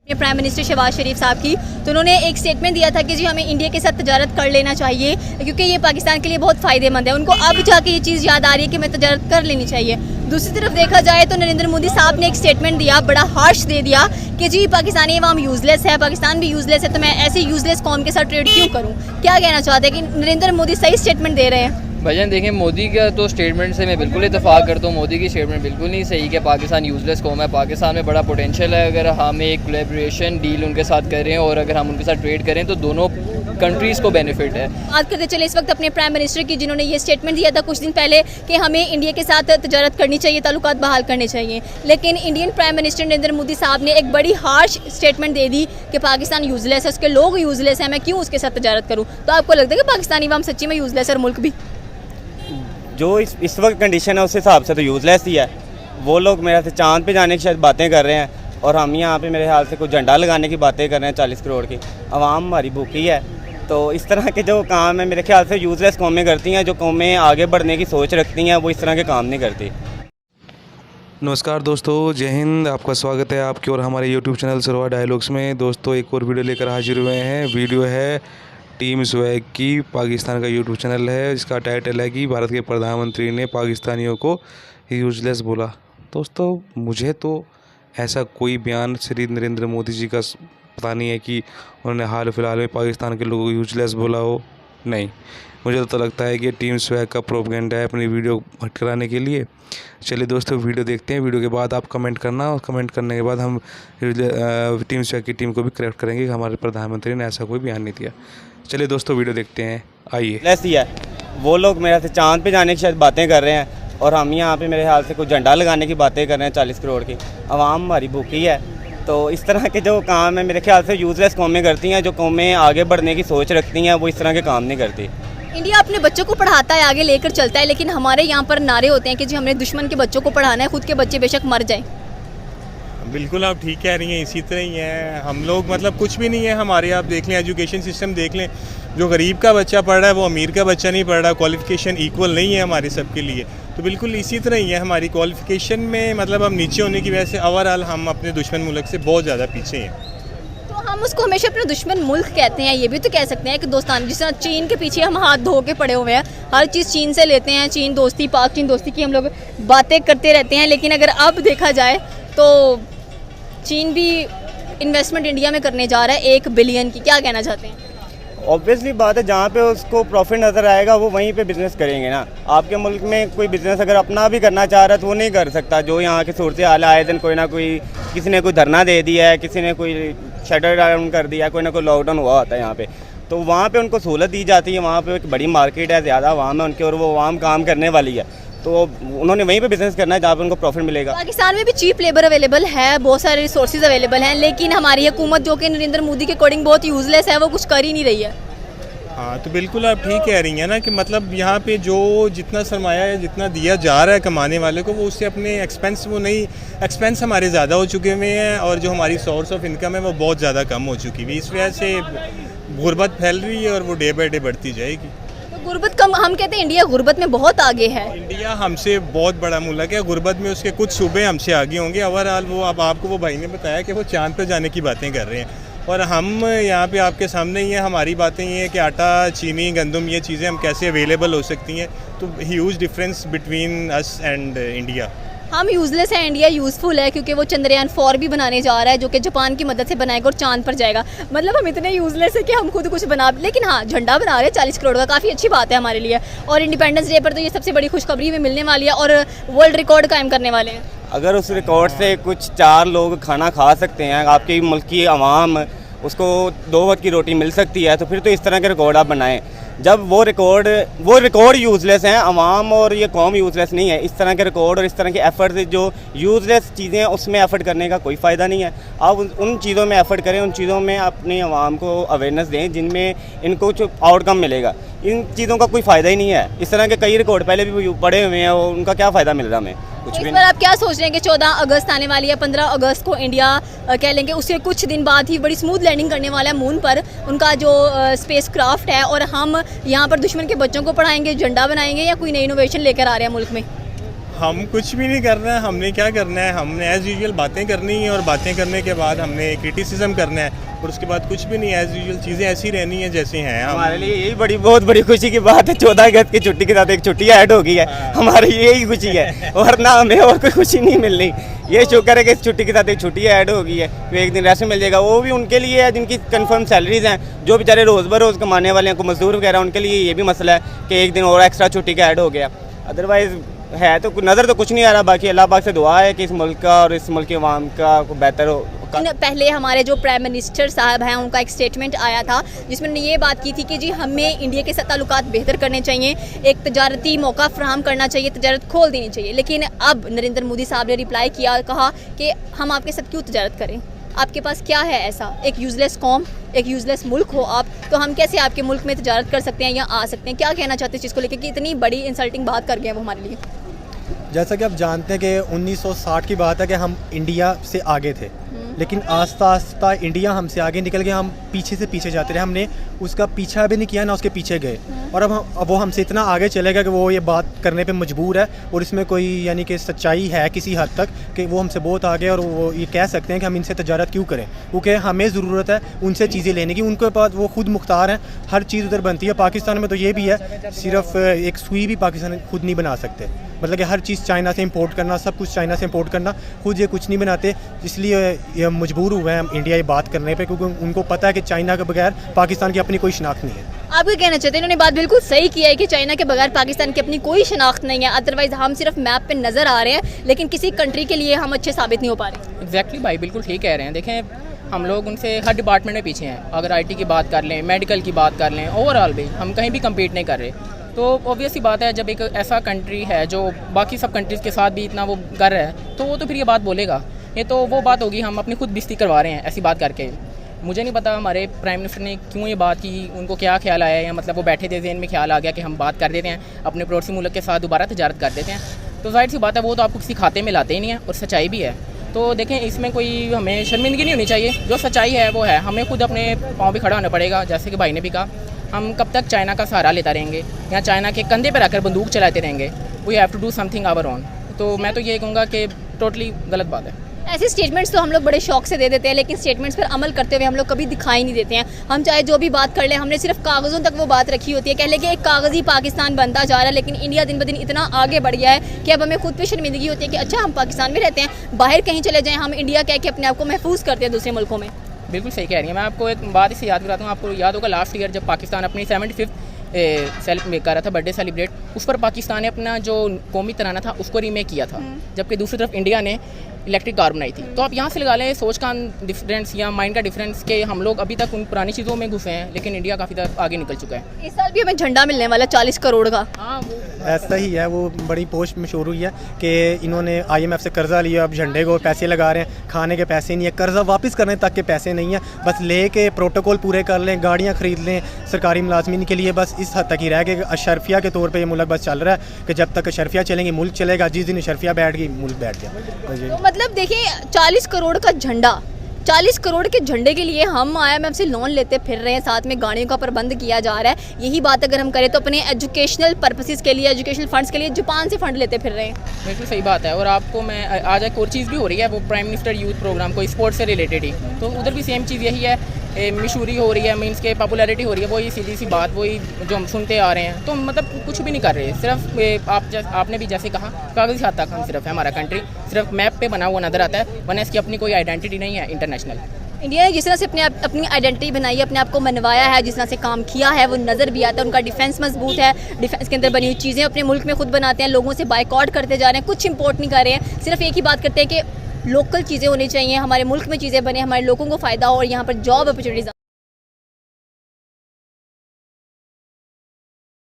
Prime minister Shahbaz शरीफ साहब की, तो उन्होंने एक स्टेटमेंट दिया था कि जी हमें इंडिया के साथ तजारत कर लेना चाहिए क्योंकि ये पाकिस्तान के लिए बहुत फ़ायदेमंद है। उनको अब जाके ये चीज़ याद आ रही है कि हमें तजारत कर लेनी चाहिए। दूसरी तरफ देखा जाए तो नरेंद्र मोदी साहब ने एक स्टेटमेंट दिया, बड़ा हार्श दे दिया कि जी पाकिस्तानी अवाम यूज़लेस है, पाकिस्तान भी यूज़लेस है, तो मैं ऐसे यूज़लेस कौम के साथ ट्रेड क्यों करूँ। क्या कहना चाहते हैं कि नरेंद्र मोदी सही स्टेटमेंट दे रहे हैं? भाईजान देखें, मोदी का तो स्टेटमेंट से मैं बिल्कुल इत्तेफाक करता हूँ। मोदी की स्टेटमेंट बिल्कुल नहीं सही कि पाकिस्तान यूज़लेस कौम है। पाकिस्तान में बड़ा पोटेंशियल है। अगर हम एक कोलैबोरेशन डील उनके साथ करें और अगर हम उनके साथ ट्रेड करें तो दोनों कंट्रीज़ को बेनिफिट है। बात करते चले इस वक्त अपने प्राइम मिनिस्टर की, जिन्होंने ये स्टेटमेंट दिया था कुछ दिन पहले कि हमें इंडिया के साथ तजारत करनी चाहिए, ताल्लुकात बहाल करने चाहिए, लेकिन Indian prime minister Narendra Modi साहब ने एक बड़ी हार्श स्टेटमेंट दे दी कि पाकिस्तान यूज़लेस है, उसके लोग यूज़लेस हैं, मैं क्यों उसके साथ तजारत करूँ। तो आपको लगता है कि पाकिस्तानी अवाम सच्ची में यूज़लेस है और मुल्क भी? जो इस वक्त कंडीशन है उस हिसाब से तो यूज़लेस ही है। वो लोग मेरे से चांद पे जाने की शायद बातें कर रहे हैं और हम यहाँ पे मेरे ख्याल से कोई झंडा लगाने की बातें कर रहे हैं 40 करोड़ की। आवाम हमारी भूखी है। तो इस तरह के जो काम है मेरे ख्याल से यूज़लेस कौमें करती हैं। जो कौमें आगे बढ़ने की सोच रखती हैं वो इस तरह के काम नहीं करती। नमस्कार दोस्तों, जय हिंद। आपका स्वागत है आपके और हमारे यूट्यूब चैनल सरवा डायलॉग्स में। दोस्तों एक और वीडियो लेकर हाजिर हुए हैं। वीडियो है टीम स्वैग की, पाकिस्तान का यूट्यूब चैनल है, जिसका टाइटल है कि भारत के प्रधानमंत्री ने पाकिस्तानियों को यूजलेस बोला। दोस्तों मुझे तो ऐसा कोई बयान श्री नरेंद्र मोदी जी का पता नहीं है कि उन्होंने हाल फिलहाल में पाकिस्तान के लोगों को यूजलेस बोला हो। नहीं, मुझे तो लगता है कि टीम स्वैग का प्रोपेगेंडा है अपनी वीडियो हटकराने के लिए। चलिए दोस्तों वीडियो देखते हैं। वीडियो के बाद आप कमेंट करना और कमेंट करने के बाद हम टीम स्वैग की टीम को भी करेक्ट करेंगे कि हमारे प्रधानमंत्री ने ऐसा कोई बयान नहीं दिया। चलिए दोस्तों वीडियो देखते हैं, आइए। ऐसी है, वो लोग मेरे से चांद पे जाने की शायद बातें कर रहे हैं और हम यहाँ पे मेरे ख्याल से कोई झंडा लगाने की बातें कर रहे हैं 40 करोड़ की। आवाम हमारी भूखी है। तो इस तरह के जो काम है मेरे ख्याल से यूज़लेस कौमें करती हैं। जो कौमें आगे बढ़ने की सोच रखती हैं वो इस तरह के काम नहीं करती। इंडिया अपने बच्चों को पढ़ाता है, आगे लेकर चलता है, लेकिन हमारे यहाँ पर नारे होते हैं कि जी हमने दुश्मन के बच्चों को पढ़ाना है, खुद के बच्चे बेशक मर जाएं। बिल्कुल आप ठीक कह रही हैं, इसी तरह ही है। हम लोग मतलब कुछ भी नहीं है हमारे। आप देख लें एजुकेशन सिस्टम देख लें, जो गरीब का बच्चा पढ़ रहा है वो अमीर का बच्चा नहीं पढ़ रहा। क्वालिफ़िकेशन इक्वल नहीं है हमारे सबके लिए। तो बिल्कुल इसी तरह ही है हमारी क्वालिफ़िकेशन में, मतलब हम नीचे होने की वजह से ओवरऑल हम अपने दुश्मन मुल्क से बहुत ज़्यादा पीछे हैं। तो हम उसको हमेशा अपना दुश्मन मुल्क कहते हैं, ये भी तो कह सकते हैं कि दोस्तान, जिस तरह चीन के पीछे हम हाथ धो के पड़े हुए हैं, हर चीज़ चीन से लेते हैं, चीन दोस्ती, पाक चीन दोस्ती की हम लोग बातें करते रहते हैं। लेकिन अगर अब देखा जाए तो चीन भी इन्वेस्टमेंट इंडिया में करने जा रहा है 1 बिलियन की। क्या कहना चाहते हैं? ऑब्वियसली बात है, जहाँ पे उसको प्रॉफिट नज़र आएगा वो वहीं पे बिज़नेस करेंगे ना। आपके मुल्क में कोई बिज़नेस अगर अपना भी करना चाह रहा है तो वो नहीं कर सकता। जो यहाँ की सूरत हाल आए दिन कोई ना कोई, किसी ने कोई धरना दे दिया है, किसी ने कोई शटर डाउन कर दिया, कोई ना कोई लॉकडाउन हुआ होता है यहाँ पे, तो वहाँ पे उनको सहूलत दी जाती है। वहाँ पे एक बड़ी मार्केट है, ज़्यादा अवाम है उनके और वो अवाम काम करने वाली है, तो उन्होंने वहीं पे बिज़नेस करना है जहाँ पे उनको प्रॉफिट मिलेगा। पाकिस्तान में भी चीप लेबर अवेलेबल है, बहुत सारे रिसोर्सेज अवेलेबल हैं, लेकिन हमारी हुकूमत जो कि नरेंद्र मोदी के अकॉर्डिंग बहुत यूज़लेस है, वो कुछ कर ही नहीं रही है। हाँ, तो बिल्कुल आप ठीक कह रही हैं ना कि मतलब यहाँ पे जो जितना सरमाया है, जितना दिया जा रहा है कमाने वाले को, वो उससे अपने एक्सपेंस, वो नहीं एक्सपेंस हमारे ज़्यादा हो चुके हुए हैं और जो हमारी सोर्स ऑफ इनकम है वो बहुत ज़्यादा कम हो चुकी है। इस वजह से गुर्बत फैल रही है और वो डे बाई डे बढ़ती जाएगी। तो गुर्बत कम, हम कहते हैं इंडिया गुर्बत में बहुत आगे है। इंडिया हमसे बहुत बड़ा मुल्क है, गुर्बत में उसके कुछ सूबे हमसे आगे होंगे। ओवरऑल वो अब आपको वो भाई ने बताया कि वो चांद पर जाने की बातें कर रहे हैं और हम यहाँ पे आपके सामने ही हैं। हमारी बातें ये हैं कि आटा, चीनी, गंदम, ये चीज़ें हम कैसे अवेलेबल हो सकती हैं। तो huge difference between us and India. हम यूज़लेस हैं, इंडिया यूज़फुल है क्योंकि वो चंद्रयान 4 भी बनाने जा रहा है, जो कि जापान की मदद से बनाएगा और चांद पर जाएगा। मतलब हम इतने यूज़लेस है कि हम खुद कुछ बना, लेकिन हाँ चांद बना रहे हैं 40 करोड़ का, काफ़ी अच्छी बात है हमारे लिए। और इंडिपेंडेंस डे पर तो ये सबसे बड़ी खुशखबरी हमें मिलने वाली है और वर्ल्ड रिकॉर्ड कायम करने वाले हैं। अगर उस रिकॉर्ड से कुछ 4 लोग खाना खा सकते हैं, आपके मुल्क की आवाम उसको 2 वक्त की रोटी मिल सकती है, तो फिर तो इस तरह के रिकॉर्ड आप बनाएं। जब वो रिकॉर्ड यूज़लेस हैं, अवाम और ये कौम यूज़लेस नहीं है। इस तरह के रिकॉर्ड और इस तरह के एफ़र्ट, जो यूज़लेस चीज़ें हैं उसमें एफ़र्ट करने का कोई फ़ायदा नहीं है। आप उन चीज़ों में एफ़र्ट करें, उन चीज़ों में अपनी आवाम को अवेयरनेस दें जिनमें इनको कुछ आउटकम मिलेगा। इन चीज़ों का कोई फ़ायदा ही नहीं है। इस तरह के कई रिकॉर्ड पहले भी पड़े हुए हैं, उनका क्या फ़ायदा मिल रहा हमें? कुछ भी नहीं। आप क्या सोच रहे हैं कि 14 अगस्त आने वाली है, 15 अगस्त को इंडिया कह लेंगे, उससे कुछ दिन बाद ही बड़ी स्मूथ लैंडिंग करने वाला है मून पर उनका जो स्पेस क्राफ्ट है, और हम यहाँ पर दुश्मन के बच्चों को पढ़ाएंगे, झंडा बनाएंगे, या कोई नई इनोवेशन लेकर आ रहे हैं मुल्क में? हम कुछ भी नहीं कर रहे हैं। हमने क्या करना है, हमने एज़ यूजुअल बातें करनी है और बातें करने के बाद हमने क्रिटिसिज्म करना है और उसके बाद कुछ भी नहीं, एज़ यूजुअल चीज़ें ऐसी रहनी है जैसी हैं। हमारे लिए यही बहुत बड़ी खुशी की बात है, 14 अगस्त की छुट्टी के साथ एक छुट्टी ऐड हो गई है, हमारी यही खुशी है, वरना हमें और कोई खुशी नहीं मिलनी। ये शुक्र है कि इस छुट्टी के साथ एक छुट्टी ऐड हो गई है, तो एक दिन रेस्ट मिल जाएगा। वो भी उनके लिए है जिनकी कंफर्म सैलरीज हैं, जो बेचारे रोज़ बरोज़ कमाने वाले हैं, को मजदूर वगैरह, उनके लिए ये भी मसला है कि एक दिन और एक्स्ट्रा छुट्टी का ऐड हो गया। अदरवाइज़ है तो नज़र तो कुछ नहीं आ रहा। बाकी अल्लाह पाक से दुआ है कि इस मुल्क का और इस मुल्क के अवाम का बेहतर हो। पहले हमारे जो प्राइम मिनिस्टर साहब हैं उनका एक स्टेटमेंट आया था जिसमें उन्होंने ये बात की थी कि जी हमें इंडिया के साथ ताल्लुकात बेहतर करने चाहिए, एक तजारती मौका फ्राहम करना चाहिए, तजारत खोल देनी चाहिए। लेकिन अब नरेंद्र मोदी साहब ने रिप्लाई किया, कहा कि हम आपके साथ क्यों तजारत करें, आपके पास क्या है ऐसा, एक यूज़लेस कौम, एक यूज़लेस मुल्क हो आप, तो हम कैसे आपके मुल्क में तजारत कर सकते हैं या आ सकते हैं। क्या कहना चाहते हैं इस चीज़ को लेकर कि इतनी बड़ी इंसल्टिंग बात कर गए हैं वो हमारे लिए। जैसा कि आप जानते हैं कि 1960 की बात है कि हम इंडिया से आगे थे, लेकिन आस्ता आस्ता इंडिया हमसे आगे निकल गया, हम पीछे से पीछे जाते रहे, हमने उसका पीछा भी नहीं किया ना उसके पीछे गए। और अब वो हमसे इतना आगे चले गया कि वो ये बात करने पे मजबूर है और इसमें कोई यानी कि सच्चाई है किसी हद तक कि वो हमसे बहुत आगे, और वो ये कह सकते हैं कि हम इनसे तजारत क्यों करें, क्योंकि हमें ज़रूरत है उनसे चीज़ें लेने की। उनके पास वो खुद मुख्तार हैं, हर चीज़ उधर बनती है। पाकिस्तान में तो ये भी है, सिर्फ एक सुई भी पाकिस्तान खुद नहीं बना सकते, मतलब कि हर चीज़ चाइना से इंपोर्ट करना, सब कुछ चाइना से इंपोर्ट करना, खुद ये कुछ नहीं बनाते। इसलिए ये मजबूर हुए हैं हम इंडिया ये बात करने पे, क्योंकि उनको पता है कि चाइना के बगैर पाकिस्तान की अपनी कोई शनाख्त नहीं है। आप क्या कहना चाहते हैं? इन्होंने बात बिल्कुल सही किया है कि चाइना के बगैर पाकिस्तान की अपनी कोई शनाख्त नहीं है। अदरवाइज हम सिर्फ मैप पे नज़र आ रहे हैं लेकिन किसी कंट्री के लिए हम अच्छे साबित नहीं हो पा रहे। एग्जैक्टली भाई, बिल्कुल ठीक कह रहे हैं। देखें, हम लोग उनसे हर डिपार्टमेंट में पीछे हैं। अगर आईटी की बात कर लें, मेडिकल की बात कर लें, ओवरऑल भी हम कहीं भी कम्पीट नहीं कर रहे। तो ऑब्वियस सी बात है, जब एक ऐसा कंट्री है जो बाकी सब कंट्रीज़ के साथ भी इतना वो कर रहा है, तो वो तो फिर ये बात बोलेगा। ये तो वो बात होगी हम अपनी खुद बेइज्जती करवा रहे हैं ऐसी बात करके। मुझे नहीं पता हमारे प्राइम मिनिस्टर ने क्यों ये बात की, उनको क्या ख्याल आया, या मतलब वो बैठे थे ज़हन में ख्याल आ गया कि हम बात कर देते हैं, अपने पड़ोसी मुल्क के साथ दोबारा तजारत कर देते हैं। तो जाहिर सी बात है वो तो आपको किसी खाते में लाते ही नहीं है, और सच्चाई भी है। तो देखें, इसमें कोई हमें शर्मिंदगी नहीं होनी चाहिए। जो सच्चाई है वो है, हमें खुद अपने पाँव पे खड़ा होना पड़ेगा। जैसे कि भाई ने भी कहा, हम कब तक चाइना का सहारा लेता रहेंगे या चाइना के कंधे पर रखकर बंदूक चलाते रहेंगे। We have to do something our own. तो मैं तो ये कहूँगा कि टोटली गलत बात है। ऐसे स्टेटमेंट्स तो हम लोग बड़े शौक से दे देते हैं, लेकिन स्टेटमेंट्स पर अमल करते हुए हम लोग कभी दिखाई नहीं देते हैं। हम चाहे जो भी बात कर लें, हमने सिर्फ कागज़ों तक वो बात रखी होती है। कह लें कि एक कागज़ी पाकिस्तान बनता जा रहा है, लेकिन इंडिया दिन ब दिन इतना आगे बढ़ गया है कि अब हमें खुद पे शर्मिंदगी होती है कि अच्छा हम पाकिस्तान में रहते हैं, बाहर कहीं चले जाएँ हम इंडिया कह के अपने आप को महफूज करते हैं दूसरे मुल्कों में। बिल्कुल सही कह रही है। मैं आपको एक बात इससे याद कराता हूँ। आपको याद होगा लास्ट ईयर जब पाकिस्तान अपनी 75th कर रहा था बर्थडे सेलिब्रेट, उस पर पाकिस्तान ने अपना जो कौमी तराना था उसको रीमेक किया था, जबकि दूसरी तरफ इंडिया ने इलेक्ट्रिक कार बनाई थी। तो आप यहाँ से लगा लें सोच का डिफरेंस या माइंड का डिफरेंस कि हम लोग अभी तक उन पुरानी चीज़ों में घुसे हैं, लेकिन इंडिया काफ़ी तक आगे निकल चुका है। इस साल भी हमें झंडा मिलने वाला 40 करोड़ का। हाँ, वो ऐसा ही है। वो बड़ी पोस्ट मशहूर हुई है कि इन्होंने IMF से कर्जा लिया, अब झंडे को पैसे लगा रहे हैं, खाने के पैसे नहीं है, कर्जा वापस करने तक के पैसे नहीं है, बस ले के प्रोटोकॉल पूरे कर लें, गाड़ियाँ ख़रीद लें सरकारी मुलाजमीन के लिए, बस इस हद तक ही रह गए। अशरफिया के तौर पर ये मुल्क बस चल रहा है कि जब तक अशरफिया चलेंगे मुल्क चलेगा, जिस दिन अशरफिया बैठ गई मुल्क बैठ गया। तो मतलब देखिए, 40 करोड़ का झंडा, 40 करोड़ के झंडे के लिए हम IMF से लोन लेते फिर रहे हैं, साथ में गाड़ियों का प्रबंध किया जा रहा है। यही बात अगर हम करें तो अपने एजुकेशनल पर्पसेस के लिए, एजुकेशनल फंड्स के लिए जापान से फंड लेते फिर रहे हैं। बिल्कुल सही बात है। और आपको मैं आज एक और चीज़ भी हो रही है, वो प्राइम मिनिस्टर यूथ प्रोग्राम कोई स्पोर्ट्स से रिलेटेड ही, तो उधर भी सेम चीज़ यही है, मशहूरी हो रही है, मीन्स के पॉपुलैरिटी हो रही है, वही सीधी सी बात, वही जो हम सुनते आ रहे हैं। तो मतलब कुछ भी नहीं कर रहे, सिर्फ आपने भी जैसे कहा कागज़ी हद तक हम सिर्फ है, हमारा कंट्री सिर्फ मैप पे बना हुआ नज़र आता है, वरना इसकी अपनी कोई आइडेंटिटी नहीं है इंटरनेशनल। इंडिया ने जिस तरह से अपनी आइडेंटिटी बनाई है, अपने आप को मनवाया है, जिस तरह से काम किया है, वो नज़र भी आता है। उनका डिफेंस मजबूत है, डिफेंस के अंदर बनी हुई चीज़ें अपने मुल्क में खुद बनाते हैं, लोगों से बाइकआउट करते जा रहे हैं, कुछ इंपोर्ट नहीं कर रहे हैं, सिर्फ एक ही बात करते हैं कि लोकल चीज़ें होनी चाहिए, हमारे मुल्क में चीज़ें बने, हमारे लोगों को फ़ायदा हो और यहाँ पर जॉब अपॉर्चुनिटीज़